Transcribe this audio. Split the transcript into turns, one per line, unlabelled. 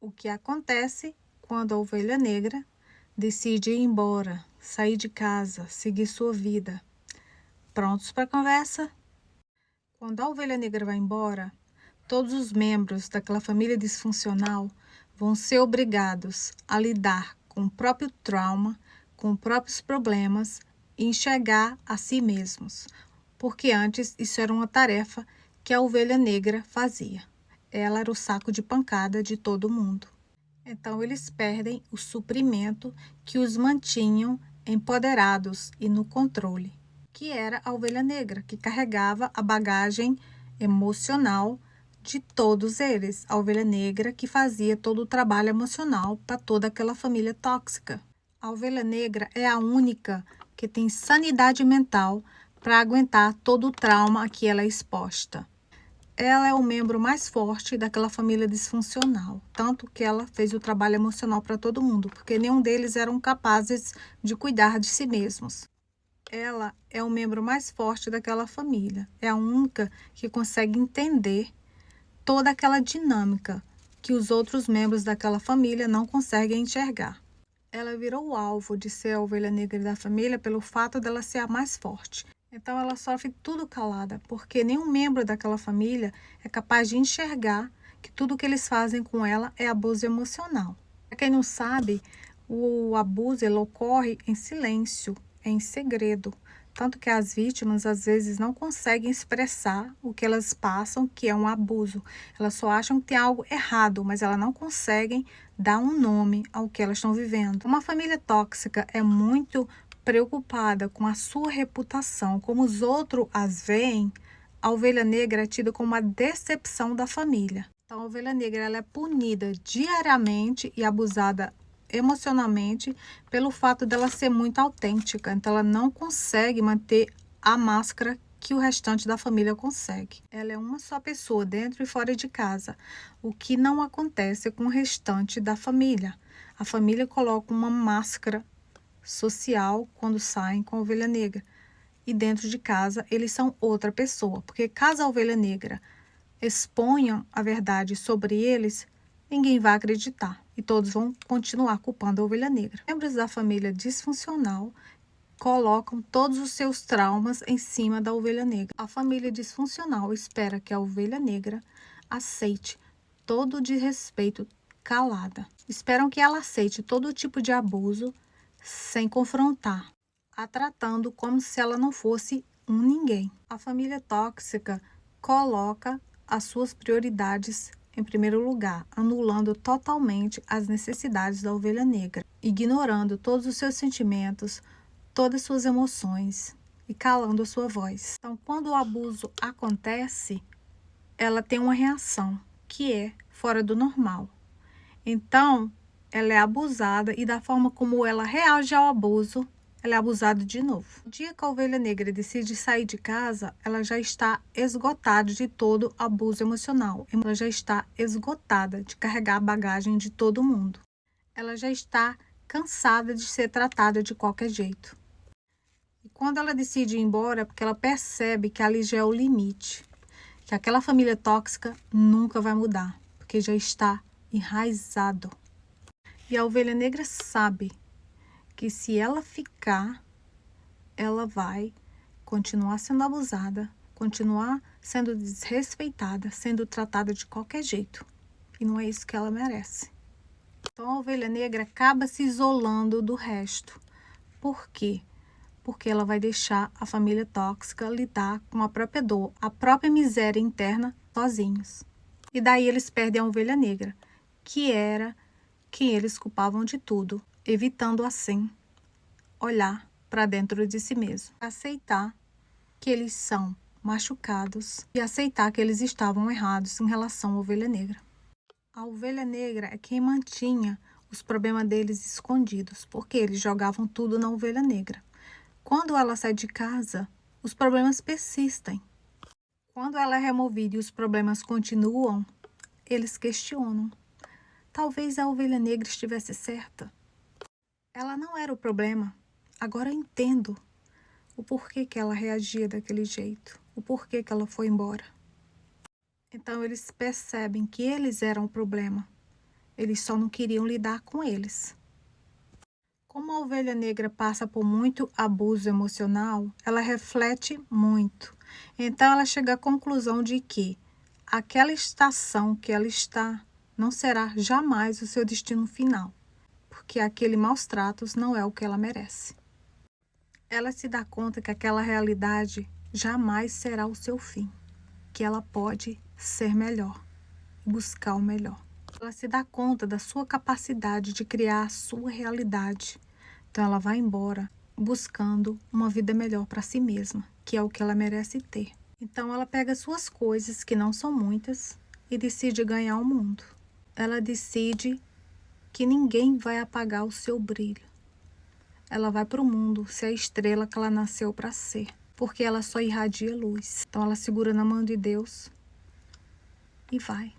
O que acontece quando a ovelha negra decide ir embora, sair de casa, seguir sua vida? Prontos para a conversa? Quando a ovelha negra vai embora, todos os membros daquela família disfuncional vão ser obrigados a lidar com o próprio trauma, com os próprios problemas e enxergar a si mesmos, porque antes isso era uma tarefa que a ovelha negra fazia. Ela era o saco de pancada de todo mundo. Então eles perdem o suprimento que os mantinham empoderados e no controle, que era a ovelha negra, que carregava a bagagem emocional de todos eles. A ovelha negra que fazia todo o trabalho emocional para toda aquela família tóxica. A ovelha negra é a única que tem sanidade mental para aguentar todo o trauma a que ela é exposta. Ela é o membro mais forte daquela família disfuncional, tanto que ela fez o trabalho emocional para todo mundo, porque nenhum deles eram capazes de cuidar de si mesmos. Ela é o membro mais forte daquela família, é a única que consegue entender toda aquela dinâmica que os outros membros daquela família não conseguem enxergar. Ela virou o alvo de ser a ovelha negra da família pelo fato dela ser a mais forte. Então ela sofre tudo calada, porque nenhum membro daquela família é capaz de enxergar que tudo que eles fazem com ela é abuso emocional. Para quem não sabe, o abuso ele ocorre em silêncio, em segredo. Tanto que as vítimas às vezes não conseguem expressar o que elas passam, que é um abuso. Elas só acham que tem algo errado, mas elas não conseguem dar um nome ao que elas estão vivendo. Uma família tóxica é muito preocupada com a sua reputação, como os outros as veem. A ovelha negra é tida como uma decepção da família. Então, a ovelha negra ela é punida diariamente e abusada emocionalmente pelo fato dela ser muito autêntica. Então, ela não consegue manter a máscara que o restante da família consegue. Ela é uma só pessoa dentro e fora de casa, o que não acontece com o restante da família. A família coloca uma máscara social quando saem com a ovelha negra. E dentro de casa eles são outra pessoa, porque caso a ovelha negra exponham a verdade sobre eles, ninguém vai acreditar e todos vão continuar culpando a ovelha negra. Membros da família disfuncional colocam todos os seus traumas em cima da ovelha negra. A família disfuncional espera que a ovelha negra aceite todo o desrespeito calada. Esperam que ela aceite todo tipo de abuso sem confrontar, a tratando como se ela não fosse um ninguém. A família tóxica coloca as suas prioridades em primeiro lugar, anulando totalmente as necessidades da ovelha negra, ignorando todos os seus sentimentos, todas as suas emoções e calando a sua voz. Então, quando o abuso acontece, ela tem uma reação que é fora do normal. Então, ela é abusada e da forma como ela reage ao abuso, ela é abusada de novo. No dia que a ovelha negra decide sair de casa, ela já está esgotada de todo abuso emocional. Ela já está esgotada de carregar a bagagem de todo mundo. Ela já está cansada de ser tratada de qualquer jeito. E quando ela decide ir embora, é porque ela percebe que ali já é o limite, que aquela família tóxica nunca vai mudar, porque já está enraizado. E a ovelha negra sabe que se ela ficar, ela vai continuar sendo abusada, continuar sendo desrespeitada, sendo tratada de qualquer jeito. E não é isso que ela merece. Então a ovelha negra acaba se isolando do resto. Por quê? Porque ela vai deixar a família tóxica lidar com a própria dor, a própria miséria interna sozinhos. E daí eles perdem a ovelha negra, que era quem eles culpavam de tudo, evitando assim olhar para dentro de si mesmo, aceitar que eles são machucados e aceitar que eles estavam errados em relação à ovelha negra. A ovelha negra é quem mantinha os problemas deles escondidos, porque eles jogavam tudo na ovelha negra. Quando ela sai de casa, os problemas persistem. Quando ela é removida e os problemas continuam, eles questionam. Talvez a ovelha negra estivesse certa. Ela não era o problema. Agora eu entendo o porquê que ela reagia daquele jeito, o porquê que ela foi embora. Então eles percebem que eles eram o problema Eles só não queriam lidar com eles. Como a ovelha negra passa por muito abuso emocional, ela reflete muito. Então ela chega à conclusão de que aquela estação que ela está não será jamais o seu destino final, porque aquele maus tratos não é o que ela merece. Ela se dá conta que aquela realidade jamais será o seu fim, que ela pode ser melhor, buscar o melhor. Ela se dá conta da sua capacidade de criar a sua realidade. Então ela vai embora buscando uma vida melhor para si mesma, que é o que ela merece ter. Então ela pega suas coisas, que não são muitas, e decide ganhar o mundo. Ela decide que ninguém vai apagar o seu brilho. Ela vai para o mundo ser a estrela que ela nasceu para ser, porque ela só irradia luz. Então ela segura na mão de Deus e vai.